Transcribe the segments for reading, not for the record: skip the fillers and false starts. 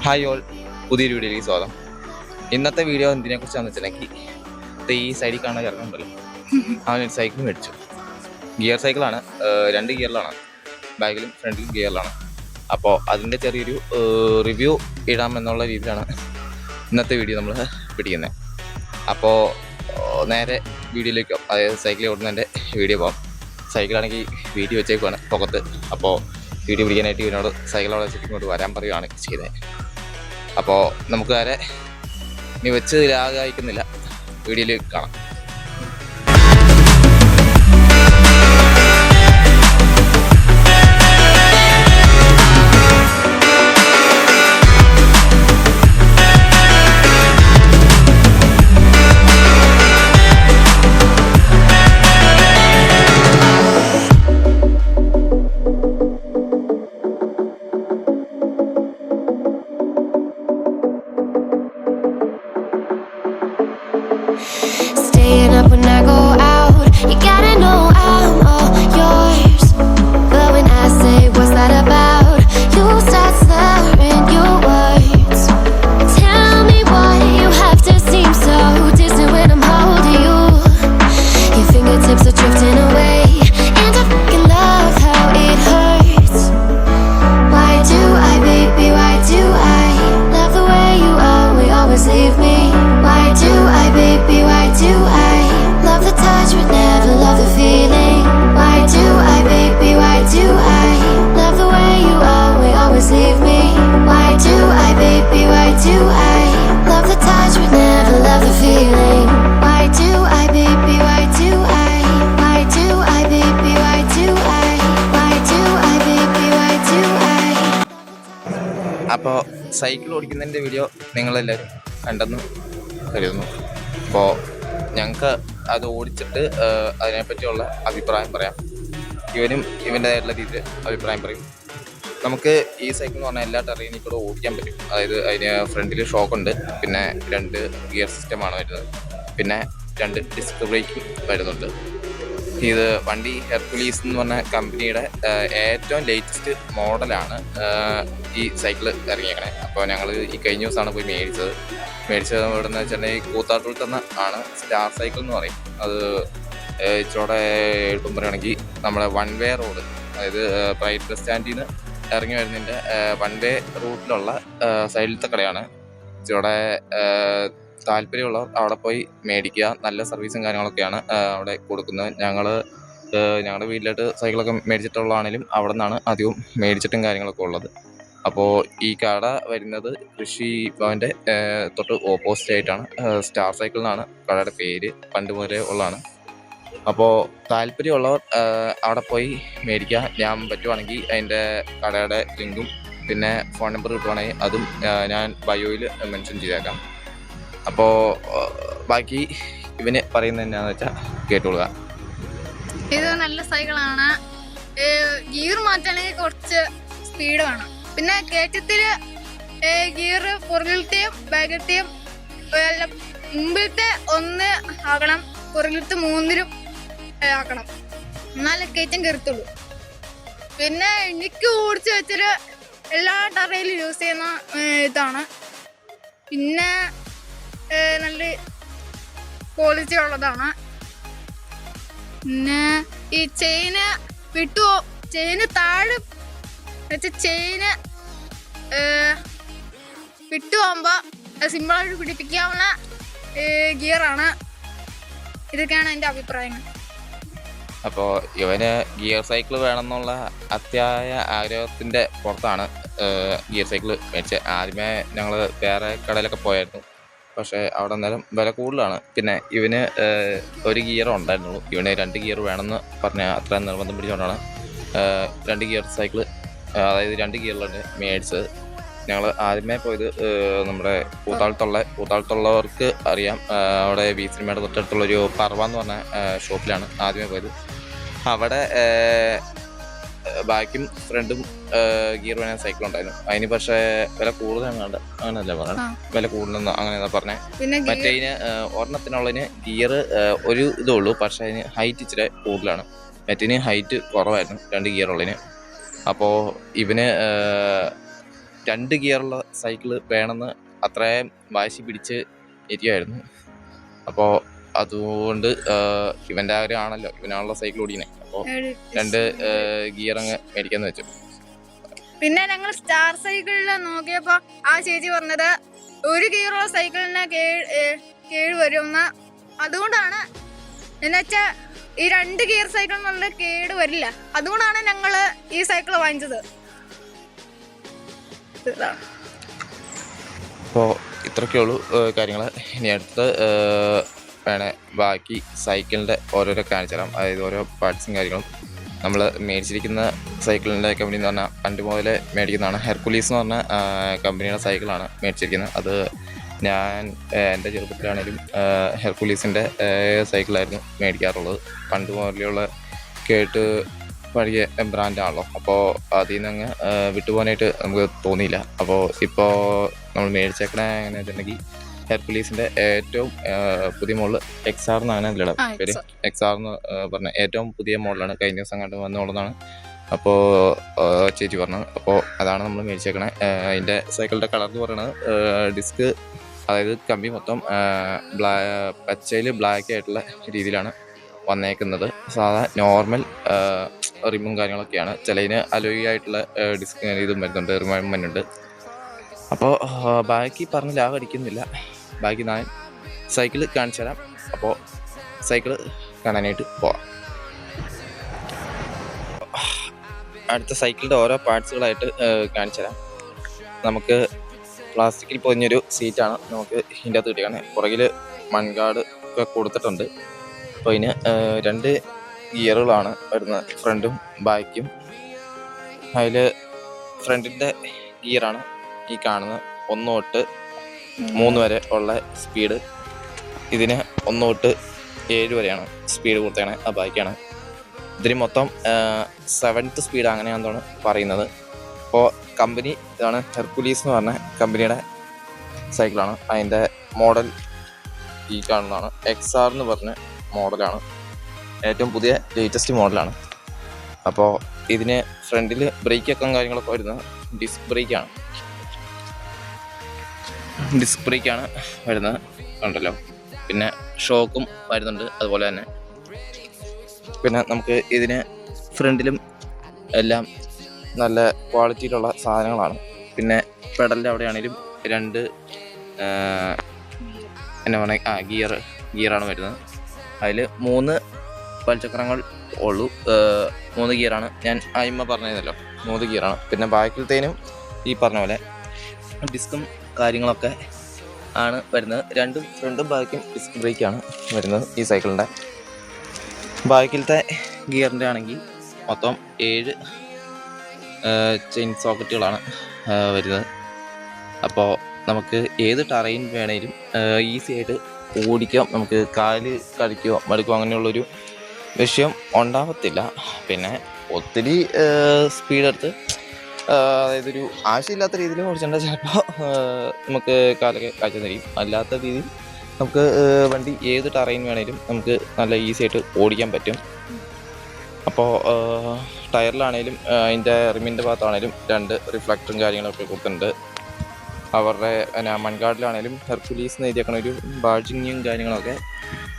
Hi all, പുതിയൊരു വീഡിയോയിലേക്ക് സ്വാഗതം. ഇന്നത്തെ വീഡിയോ എന്തിനെക്കുറിച്ചാണെന്ന് വെച്ചിട്ടുണ്ടെങ്കിൽ ഈ സൈഡിൽ കാണുന്ന ഇറങ്ങുന്നുണ്ടല്ലോ, അവനൊരു സൈക്കിൾ മേടിച്ചു. ഗിയർ സൈക്കിളാണ്, 2 ഗിയറിലാണ്, ബാക്കിലും ഫ്രണ്ടിലും ഗിയറിലാണ്. അപ്പോൾ അതിൻ്റെ ചെറിയൊരു റിവ്യൂ ഇടാമെന്നുള്ള രീതിയിലാണ് ഇന്നത്തെ വീഡിയോ നമ്മൾ പിടിക്കുന്നത്. അപ്പോൾ നേരെ വീഡിയോയിലേക്കോ, അതായത് സൈക്കിൾ ഓടുന്നതിൻ്റെ വീഡിയോ പോകാം. സൈക്കിളാണെങ്കിൽ വീഡിയോ വെച്ചേക്കുവാണ് പുറത്ത്. അപ്പോൾ വീഡിയോ പിടിക്കാനായിട്ട് ഇവനോട് സൈക്കിളോടെ ഇങ്ങോട്ട് വരാൻ പറയുകയാണ് ചെയ്തത്. അപ്പോൾ നമുക്ക് വരെ ഇനി വെച്ച് ലാഗയക്കുന്നില്ല, വീഡിയോയിലേക്ക് കാണാം. Staying up when I go out, you gotta know I'm all yours. But when I say what's that about, you start slurring your words. Tell me why you have to seem so distant when I'm holding you. Your fingertips are drifting away, and I fucking love how it hurts. Why do I, baby, why do I love the way you always leave me? Why do I, baby, why do I love the touch but never love the feeling? Why do I, baby, why do I love the way you always leave me? Why do I, baby, why do I love the touch but never love the feeling? Why do I, baby, why do I? Why do I, baby, why do I? Why do I, baby, why do I? അപ്പോൾ cycle ഓടിക്കുന്നതിൻ്റെ video നിങ്ങളെല്ലാവരും കണ്ടെന്ന് കരുതുന്നു. അപ്പോൾ ഞങ്ങൾക്ക് അത് ഓടിച്ചിട്ട് അതിനെപ്പറ്റിയുള്ള അഭിപ്രായം പറയാം. ഇവനും ഇവൻ്റേതായിട്ടുള്ള രീതിയിൽ അഭിപ്രായം പറയും. നമുക്ക് ഈ സൈക്കിൾ എന്ന് പറഞ്ഞാൽ എല്ലാ ടെറൈനിൽ കൂടെ ഓടിക്കാൻ പറ്റും. അതായത് അതിന് ഫ്രണ്ടിൽ ഷോക്കുണ്ട്, പിന്നെ 2 ഗിയർ സിസ്റ്റമാണ് വരുന്നത്, പിന്നെ 2 ഡിസ്ക് ബ്രേക്കും വരുന്നുണ്ട്. ഇത് വണ്ടി ഹെർക്കുലീസ് എന്ന് പറഞ്ഞ കമ്പനിയുടെ ഏറ്റവും ലേറ്റസ്റ്റ് മോഡലാണ് ഈ സൈക്കിൾ ഇറങ്ങിയേക്കണേ. അപ്പോൾ ഞങ്ങൾ ഈ കഴിഞ്ഞ ദിവസമാണ് പോയി മേടിച്ചത്. ഇവിടെ നിന്ന് വെച്ചിട്ടുണ്ടെങ്കിൽ കൂത്താട്ടൂർ തന്നെ ആണ്. സ്റ്റാർ സൈക്കിൾ എന്ന് പറയും. അത് ഇച്ചിരൂടെ എളുപ്പം പറയുകയാണെങ്കിൽ നമ്മുടെ 1 വേ റോഡ്, അതായത് പ്രൈവറ്റ് ബസ് സ്റ്റാൻഡിൽ നിന്ന് ഇറങ്ങി വരുന്നതിൻ്റെ 1 വേ റൂട്ടിലുള്ള സൈഡിലത്തെ കടയാണ്. ഇച്ചിരൂടെ താല്പര്യമുള്ളവർ അവിടെ പോയി മേടിക്കുക. നല്ല സർവീസും കാര്യങ്ങളൊക്കെയാണ് അവിടെ കൊടുക്കുന്നത്. ഞങ്ങളുടെ വീട്ടിലോട്ട് സൈക്കിളൊക്കെ മേടിച്ചിട്ടുള്ളതാണെങ്കിലും അവിടെ നിന്നാണ് അധികവും മേടിച്ചിട്ടും കാര്യങ്ങളൊക്കെ ഉള്ളത്. അപ്പോൾ ഈ കട വരുന്നത് കൃഷി ഭവൻ്റെ തൊട്ട് ഓപ്പോസിറ്റ് ആയിട്ടാണ്. സ്റ്റാർ സൈക്കിൾ എന്നാണ് കടയുടെ പേര്, പണ്ട് മുതലേ ഉള്ളതാണ്. അപ്പോൾ താല്പര്യമുള്ളവർ അവിടെ പോയി മേടിക്കുക. ഞാൻ പറ്റുവാണെങ്കിൽ അതിൻ്റെ കടയുടെ ലിങ്കും പിന്നെ ഫോൺ നമ്പർ കിട്ടുവാണെങ്കിൽ അതും ഞാൻ ബയോയിൽ മെൻഷൻ ചെയ്തേക്കാം. അപ്പോൾ ബാക്കി ഇവന് പറയുന്നത് എന്നാന്ന് വെച്ചാൽ കേട്ടോളുക. ഇത് നല്ല സൈക്കിളാണ്. ഗിയർ മാറ്റാണെങ്കിൽ കുറച്ച് സ്പീഡ് വേണം. പിന്നെ കയറ്റത്തില് ഗിയർ പുറകിലത്തെയും ബാക്കിലത്തെയും മുമ്പിലത്തെ 1 ആക്കണം, പുറകിലത്തെ 3 ആക്കണം, എന്നാലേ കയറ്റം കയറത്തുള്ളൂ. പിന്നെ എനിക്ക് ഓടിച്ച് വെച്ചൊരു എല്ലാ ടറയിലും യൂസ് ചെയ്യുന്ന ഇതാണ്. പിന്നെ നല്ല ക്വാളിറ്റി ഉള്ളതാണ്. പിന്നെ ഈ ചെയിന് ചെയിന് താഴെ വെച്ച ചെയിന് വിട്ടുപോകുമ്പോൾ സിമ്പിളായിട്ട് പിടിപ്പിക്കാവുന്ന ഗിയറാണ്. ഇതൊക്കെയാണ് എൻ്റെ അഭിപ്രായങ്ങൾ. അപ്പോൾ ഇവന് ഗിയർ സൈക്കിൾ വേണമെന്നുള്ള അത്യായ ആഗ്രഹത്തിൻ്റെ പുറത്താണ് ഗിയർ സൈക്കിൾ മേടിച്ചത്. ആദ്യമേ ഞങ്ങൾ വേറെ കടയിലൊക്കെ പോയായിരുന്നു, പക്ഷേ അവിടെ എന്തായാലും വില കൂടുതലാണ്. പിന്നെ ഇവന് 1 ഗിയർ ഉണ്ടായിരുന്നുള്ളൂ. ഇവന് 2 ഗിയർ വേണമെന്ന് പറഞ്ഞാൽ അത്ര നിർബന്ധം പിടിച്ചുകൊണ്ടാണ് 2 ഗിയർ സൈക്കിൾ, അതായത് 2 ഗിയറിലാണ് മേടിച്ചത്. ഞങ്ങൾ ആദ്യമേ പോയത് നമ്മുടെ കൂത്താളത്തുള്ളവർക്ക് അറിയാം, അവിടെ ബി സിനിമയുടെ തൊട്ടടുത്തുള്ളൊരു പർവ എന്ന് പറഞ്ഞ ഷോപ്പിലാണ് ആദ്യമേ പോയത്. അവിടെ ബാക്കും ഫ്രണ്ടും ഗിയർ വേണ സൈക്കിൾ ഉണ്ടായിരുന്നു. അതിന് പക്ഷേ വില കൂടുതലാണ്, അങ്ങനെയല്ല പറഞ്ഞത്, വില കൂടുതലെന്ന് അങ്ങനെ പറഞ്ഞേ. മറ്റേതിന് ഒരെണ്ണത്തിനുള്ളതിന് ഗിയർ ഒരു ഇതേ ഉള്ളൂ, പക്ഷേ അതിന് ഹൈറ്റ് ഇച്ചിരി കൂടുതലാണ്. മറ്റേതിന് ഹൈറ്റ് കുറവായിരുന്നു 2 ഗിയർ ഉള്ളതിന്. അപ്പോൾ ഇവന് 2 ഗിയറുള്ള സൈക്കിള് വേണമെന്ന് അത്രയും വാശി പിടിച്ച് ഇരിക്കുമായിരുന്നു. അപ്പോൾ അതുകൊണ്ട് ഇവൻ്റെ ആഗ്രഹമാണല്ലോ, ഇവനാണല്ലോ സൈക്കിൾ ഓടിക്കുന്നത്. അപ്പോൾ 2 ഗിയർ അങ്ങ് മേടിക്കാന്ന് വെച്ചു. പിന്നെ ഞങ്ങൾ സ്റ്റാർ സൈക്കിളിൽ നോക്കിയപ്പോൾ ആ ചേച്ചി പറഞ്ഞത് 1 ഗിയറുള്ള സൈക്കിളിന് കേട് വരുമെന്ന്. അതുകൊണ്ടാണ് എന്നുവെച്ചാൽ ഈ 2 ഗിയർ സൈക്കിളിനുള്ള കേട് വരില്ല. അതുകൊണ്ടാണ് ഞങ്ങൾ ഈ സൈക്കിൾ വാങ്ങിച്ചത്. അപ്പോൾ ഇത്രയൊക്കെയുള്ളൂ കാര്യങ്ങൾ. ഇനി അടുത്ത് വേണേ ബാക്കി സൈക്കിളിൻ്റെ ഓരോരോ കാണിച്ചു തരാം. അതായത് ഓരോ പാർട്സും കാര്യങ്ങളും. നമ്മൾ മേടിച്ചിരിക്കുന്ന സൈക്കിളിൻ്റെ കമ്പനി എന്ന് പറഞ്ഞാൽ പണ്ട് മുതലേ മേടിക്കുന്നതാണ്. ഹെർക്കുലീസ് എന്ന് പറഞ്ഞ കമ്പനിയുടെ സൈക്കിളാണ് മേടിച്ചിരിക്കുന്നത്. അത് ഞാൻ എൻ്റെ ചെറുപ്പത്തിലാണെങ്കിലും ഹെർക്കുലീസിൻ്റെ സൈക്കിളായിരുന്നു മേടിക്കാറുള്ളത്. പണ്ട് മുതലുള്ള കേട്ട് പഴയ ബ്രാൻഡാണല്ലോ. അപ്പോൾ അതിൽ നിന്ന് അങ്ങ് വിട്ടുപോകാനായിട്ട് നമുക്ക് തോന്നിയില്ല. അപ്പോൾ ഇപ്പോൾ നമ്മൾ മേടിച്ചേക്കണേ എങ്ങനെ വെച്ചിട്ടുണ്ടെങ്കിൽ ഹെർക്കുലീസിൻ്റെ ഏറ്റവും പുതിയ മോഡൽ XR എന്നാണ് അതിലുള്ള പേര്. XR എന്ന് പറഞ്ഞ ഏറ്റവും പുതിയ മോഡലാണ്. കഴിഞ്ഞ ദിവസം കണ്ട് വന്നുള്ളതാണ്. അപ്പോൾ ചേച്ചി പറഞ്ഞത്. അപ്പോൾ അതാണ് നമ്മൾ മേടിച്ചേക്കണേ. അതിൻ്റെ സൈക്കിളിൻ്റെ കളർ എന്ന് പറയുന്നത് ഡിസ്ക്, അതായത് കമ്പി മൊത്തം പച്ചയിൽ ബ്ലാക്ക് ആയിട്ടുള്ള രീതിയിലാണ് വന്നേക്കുന്നത്. സാധാ നോർമൽ റിമും കാര്യങ്ങളൊക്കെയാണ്. ചിലതിന് അലോയി ആയിട്ടുള്ള ഡിസ്ക് ഇതും വരുന്നുണ്ട്, റിമും വരുന്നുണ്ട്. അപ്പോൾ ബാക്കി പറഞ്ഞ് ലാഭം അടിക്കുന്നില്ല. ബാക്കി ഞാൻ സൈക്കിൾ കാണിച്ചു തരാം. അപ്പോൾ സൈക്കിൾ കാണാനായിട്ട് പോവാം. അടുത്ത സൈക്കിളിൻ്റെ ഓരോ പാർട്സുകളായിട്ട് കാണിച്ചു തരാം. നമുക്ക് പ്ലാസ്റ്റിക്കിൽ പൊതിഞ്ഞൊരു സീറ്റാണ് നമുക്ക് ഇതിൻ്റെ അകത്ത് കിട്ടിയാണ്. പുറകിൽ മൺകാട് ഒക്കെ കൊടുത്തിട്ടുണ്ട്. അപ്പോൾ ഇതിന് 2 ഗിയറുകളാണ് വരുന്നത്, ഫ്രണ്ടും ബാക്കും. അതിൽ ഫ്രണ്ടിൻ്റെ ഗിയറാണ് ഈ കാണുന്നത്. 1 തൊട്ട് 3 വരെ ഉള്ള സ്പീഡ്. ഇതിന് 1 തൊട്ട് 7 വരെയാണ് സ്പീഡ് കൊടുത്തേക്കണേ. ആ ബാക്കാണ്. ഇതിന് മൊത്തം 7th സ്പീഡ് അങ്ങനെയാണെന്നാണ് പറയുന്നത്. അപ്പോൾ കമ്പനി ഇതാണ്, ഹെർക്കുലീസ് എന്ന് പറഞ്ഞ കമ്പനിയുടെ സൈക്കിളാണ്. അതിൻ്റെ മോഡൽ ഈ കാണുന്നതാണ്. XR എന്ന് പറഞ്ഞ മോഡലാണ്. ഏറ്റവും പുതിയ ലേറ്റസ്റ്റ് മോഡലാണ്. അപ്പോൾ ഇതിന് ഫ്രണ്ടിൽ ബ്രേക്കൊക്കെ കാര്യങ്ങളൊക്കെ വരുന്നത് ഡിസ്ക് ബ്രേക്കാണ്. വരുന്നത് ഉണ്ടല്ലോ. പിന്നെ ഷോക്കും വരുന്നുണ്ട് അതുപോലെ തന്നെ. പിന്നെ നമുക്ക് ഇതിന് ഫ്രണ്ടിലും എല്ലാം നല്ല ക്വാളിറ്റിയിലുള്ള സാധനങ്ങളാണ്. പിന്നെ പെഡലിൻ്റെ അവിടെയാണെങ്കിലും 2 എന്നാ പറയുക ഗിയറാണ് വരുന്നത്. അതിൽ 3 പൽചക്രങ്ങൾ ഉള്ളൂ. 3 ഗിയറാണ്. ഞാൻ ആയിമ്മ പറഞ്ഞതല്ലോ 3 ഗിയറാണ്. പിന്നെ ബാക്കിലത്തേനും ഈ പറഞ്ഞ പോലെ ഡിസ്കും കാര്യങ്ങളൊക്കെ ആണ് വരുന്നത്. 2 ഫ്രണ്ടും ബാക്കും ഡിസ്ക് ബ്രേക്കാണ് വരുന്നത് ഈ സൈക്കിളിൻ്റെ. ബാക്കിലത്തെ ഗിയറിൻ്റെ ആണെങ്കിൽ മൊത്തം 7 ചെയിൻ സോക്കറ്റുകളാണ് വരുന്നത്. അപ്പോൾ നമുക്ക് ഏത് ടെറൈൻ വേണേലും ഈസി ആയിട്ട് ഓടിക്കാം. നമുക്ക് കാല് കളിക്കുകയോ മടുക്കുകയോ അങ്ങനെയുള്ളൊരു വിഷയം ഉണ്ടാകത്തില്ല. പിന്നെ ഒത്തിരി സ്പീഡെടുത്ത് അതായത് ഒരു ആവശ്യമില്ലാത്ത രീതിയിൽ ഓടിച്ചിട്ടുണ്ടെങ്കിൽ ചിലപ്പോൾ നമുക്ക് കാലൊക്കെ കാഴ്ച തരും. അല്ലാത്ത രീതിയിൽ നമുക്ക് വണ്ടി ഏത് ടെറൈൻ വേണേലും നമുക്ക് നല്ല ഈസി ആയിട്ട് ഓടിക്കാൻ പറ്റും. അപ്പോൾ ടയറിലാണേലും അതിൻ്റെ റിമിൻ്റെ ഭാഗത്താണേലും 2 റിഫ്ലക്ടറും കാര്യങ്ങളൊക്കെ കൊടുത്തിട്ടുണ്ട്. അവരുടെ മൺകാടിലാണേലും ഹെർക്കുലീസ് എന്ന് എഴുതിയേക്കണ ഒരു ബാഡ്ജിങ്ങും കാര്യങ്ങളൊക്കെ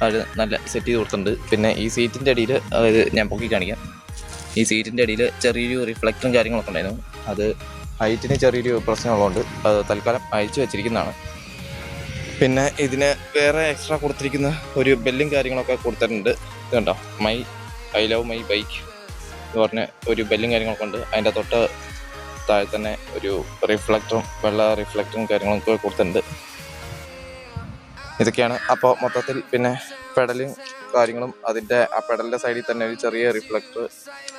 അത് നല്ല സെറ്റ് ചെയ്ത് കൊടുത്തിട്ടുണ്ട്. പിന്നെ ഈ സീറ്റിൻ്റെ അടിയിൽ, അതായത് ഞാൻ പൊക്കി കാണിക്കാം, ഈ സീറ്റിൻ്റെ അടിയിൽ ചെറിയൊരു റിഫ്ലക്ടറും കാര്യങ്ങളൊക്കെ ഉണ്ടായിരുന്നു. അത് ഹൈറ്റിന് ചെറിയൊരു പ്രശ്നമുള്ളതുകൊണ്ട് അത് തൽക്കാലം അയച്ചു വെച്ചിരിക്കുന്നതാണ്. പിന്നെ ഇതിന് വേറെ എക്സ്ട്രാ കൊടുത്തിരിക്കുന്ന ഒരു ബെല്ലും കാര്യങ്ങളൊക്കെ കൊടുത്തിട്ടുണ്ട്. ഇത് കണ്ടോ, ഐ ലവ് മൈ ബൈക്ക് എന്ന് പറഞ്ഞ ഒരു ബെല്ലും കാര്യങ്ങളൊക്കെ ഉണ്ട്. അതിൻ്റെ തൊട്ട് താഴെ തന്നെ ഒരു റിഫ്ലക്ടറും വെള്ള റിഫ്ലക്ടറും കാര്യങ്ങളൊക്കെ കൊടുത്തിട്ടുണ്ട്. ഇതൊക്കെയാണ്. അപ്പോൾ മൊത്തത്തിൽ പിന്നെ പെഡലും കാര്യങ്ങളും അതിൻ്റെ ആ പെഡലിൻ്റെ സൈഡിൽ തന്നെ ഒരു ചെറിയ റിഫ്ലക്ടർ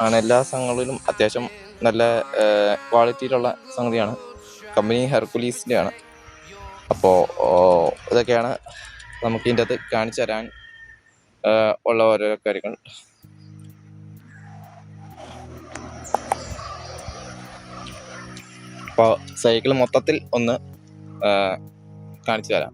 ആണ്. എല്ലാ സംഗതികളിലും അത്യാവശ്യം നല്ല ക്വാളിറ്റിയിലുള്ള സംഗതിയാണ്. കമ്പനി ഹെർക്കുലീസിൻ്റെ ആണ്. അപ്പോൾ ഇതൊക്കെയാണ് നമുക്ക് ഇതിൻ്റെ അകത്ത് കാണിച്ചു തരാൻ ഉള്ള ഓരോ കാര്യങ്ങൾ. അപ്പോൾ സൈക്കിൾ മൊത്തത്തിൽ ഒന്ന് കാണിച്ചു തരാം.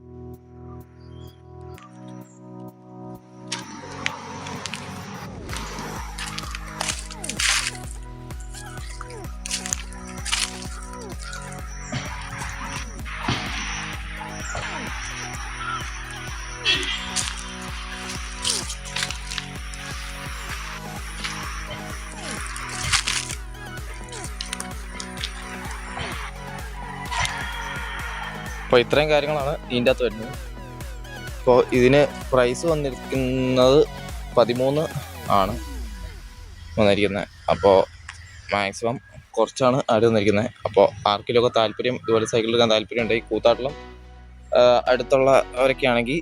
അപ്പോൾ ഇത്രയും കാര്യങ്ങളാണ് ഇതിൻ്റെ അകത്ത് വരുന്നത്. അപ്പോൾ ഇതിന് പ്രൈസ് വന്നിരിക്കുന്നത് 13 ആണ് വന്നിരിക്കുന്നത്. അപ്പോൾ മാക്സിമം കുറച്ചാണ് ആഡ് വന്നിരിക്കുന്നത്. അപ്പോൾ ആർക്കെങ്കിലുമൊക്കെ താല്പര്യം ഇതുപോലെ സൈക്കിൾ എടുക്കാൻ താല്പര്യം ഉണ്ടെങ്കിൽ കൂത്താട്ടിലും അടുത്തുള്ളവരൊക്കെ ആണെങ്കിൽ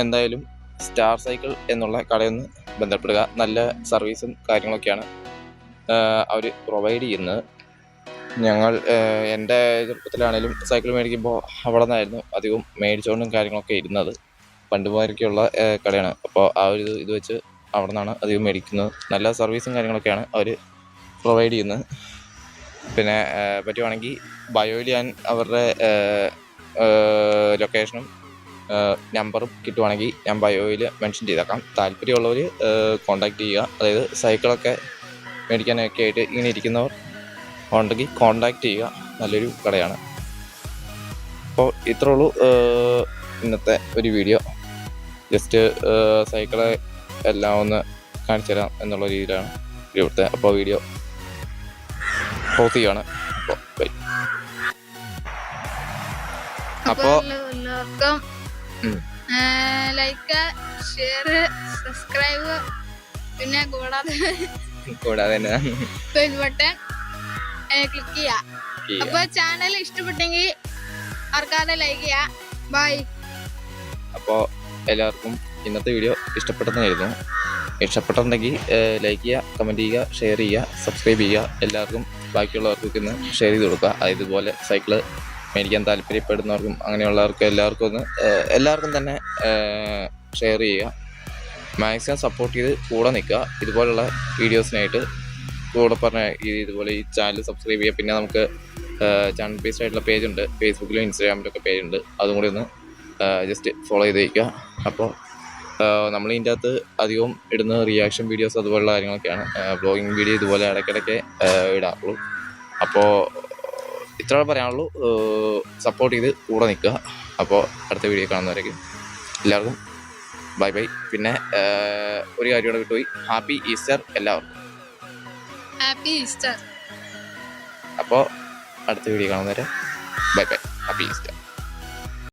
എന്തായാലും സ്റ്റാർ സൈക്കിൾ എന്നുള്ള കടയിൽ നിന്ന് ബന്ധപ്പെടുക. നല്ല സർവീസും കാര്യങ്ങളൊക്കെയാണ് അവർ പ്രൊവൈഡ് ചെയ്യുന്നത്. എൻ്റെ ചെറുപ്പത്തിലാണേലും സൈക്കിൾ മേടിക്കുമ്പോൾ അവിടെ നിന്നായിരുന്നു അധികം മേടിച്ചുകൊണ്ടും കാര്യങ്ങളൊക്കെ ഇരുന്നത്. പണ്ട് മുതലൊക്കെയുള്ള കടയാണ്. അപ്പോൾ ആ ഒരു ഇത് വെച്ച് അവിടെ നിന്നാണ് അധികം മേടിക്കുന്നത്. നല്ല സർവീസും കാര്യങ്ങളൊക്കെയാണ് അവർ പ്രൊവൈഡ് ചെയ്യുന്നത്. പിന്നെ പറ്റുവാണെങ്കിൽ ബയോയിൽ ഞാൻ അവരുടെ ലൊക്കേഷനും നമ്പറും കിട്ടുവാണെങ്കിൽ ഞാൻ ബയോയിൽ മെൻഷൻ ചെയ്തേക്കാം. താല്പര്യമുള്ളവർ കോൺടാക്റ്റ് ചെയ്യുക. അതായത് സൈക്കിളൊക്കെ മേടിക്കാനൊക്കെ ആയിട്ട് ഇങ്ങനെ ഇരിക്കുന്നവർ ഉണ്ടെങ്കിൽ കോൺടാക്റ്റ് ചെയ്യുക. നല്ലൊരു കടയാണ്. അപ്പോൾ ഇത്രേ ഉള്ളൂ ഇന്നത്തെ ഒരു വീഡിയോ. ജസ്റ്റ് സൈക്കിളെ എല്ലാം ഒന്ന് കാണിച്ചു തരാം എന്നുള്ള രീതിയിലാണ് ഇവിടുത്തെ. അപ്പോൾ വീഡിയോ പോസ് ചെയ്യുകയാണ്. അപ്പോൾ ബൈ. അപ്പോൾ എല്ലാവർക്കും ലൈക്ക്, ഷെയർ, സബ്സ്ക്രൈബ്, പിന്നെ കൂടാതെ തന്നെ ബെൽ ബട്ടൺ ക്ലിക്ക് ചെയ്യാം. അപ്പോൾ ചാനൽ ഇഷ്ടപ്പെട്ടെങ്കിൽ മറക്കാതെ ലൈക്ക് ചെയ്യാം. ബൈ. അപ്പോൾ എല്ലാവർക്കും ഇന്നത്തെ വീഡിയോ ഇഷ്ടപ്പെട്ടെന്നായിരുന്നു. ഇഷ്ടപ്പെട്ടിട്ടുണ്ടെങ്കിൽ ലൈക്ക് ചെയ്യുക, കമൻറ്റ് ചെയ്യുക, ഷെയർ ചെയ്യുക, സബ്സ്ക്രൈബ് ചെയ്യുക. എല്ലാവർക്കും ബാക്കിയുള്ളവർക്കൊക്കെ ഒന്ന് ഷെയർ ചെയ്ത് കൊടുക്കുക. ഇതുപോലെ സൈക്കിള് മേടിക്കാൻ താല്പര്യപ്പെടുന്നവർക്കും അങ്ങനെയുള്ളവർക്കും എല്ലാവർക്കും തന്നെ ഷെയർ ചെയ്യുക. മാക്സിമം സപ്പോർട്ട് ചെയ്ത് കൂടെ നിൽക്കുക. ഇതുപോലുള്ള വീഡിയോസിനായിട്ട് കൂടെ പറഞ്ഞ ഇതുപോലെ ഈ ചാനൽ സബ്സ്ക്രൈബ് ചെയ്യുക. പിന്നെ നമുക്ക് ചാനൽ ബേസ്ഡ് ആയിട്ടുള്ള പേജുണ്ട്, ഫേസ്ബുക്കിലും ഇൻസ്റ്റാഗ്രാമിലൊക്കെ പേജുണ്ട്. അതും കൂടി ഒന്ന് ജസ്റ്റ് ഫോളോ ചെയ്ത് വയ്ക്കുക. അപ്പോൾ നമ്മൾ ഇതിൻ്റെ അകത്ത് അധികവും ഇടുന്ന റിയാക്ഷൻ വീഡിയോസ് അതുപോലുള്ള കാര്യങ്ങളൊക്കെയാണ്. വ്ളോഗിങ് വീഡിയോ ഇതുപോലെ ഇടയ്ക്കിടയ്ക്ക് ഇടാറുള്ളൂ. അപ്പോൾ ഇത്ര പറയാനുള്ളൂ. സപ്പോർട്ട് ചെയ്ത് കൂടെ നിൽക്കുക. അപ്പോൾ അടുത്ത വീഡിയോ കാണുന്നവരൊക്കെ എല്ലാവർക്കും ബൈ ബൈ. പിന്നെ ഒരു കാര്യം കൂടെ വിട്ടുപോയി. ഹാപ്പി ഈസ്റ്റർ എല്ലാവർക്കും. Happy Easter. അപ്പോൾ അടുത്ത വീഡിയോ കാണുന്നവരെ ബൈ ബൈ. Happy Easter.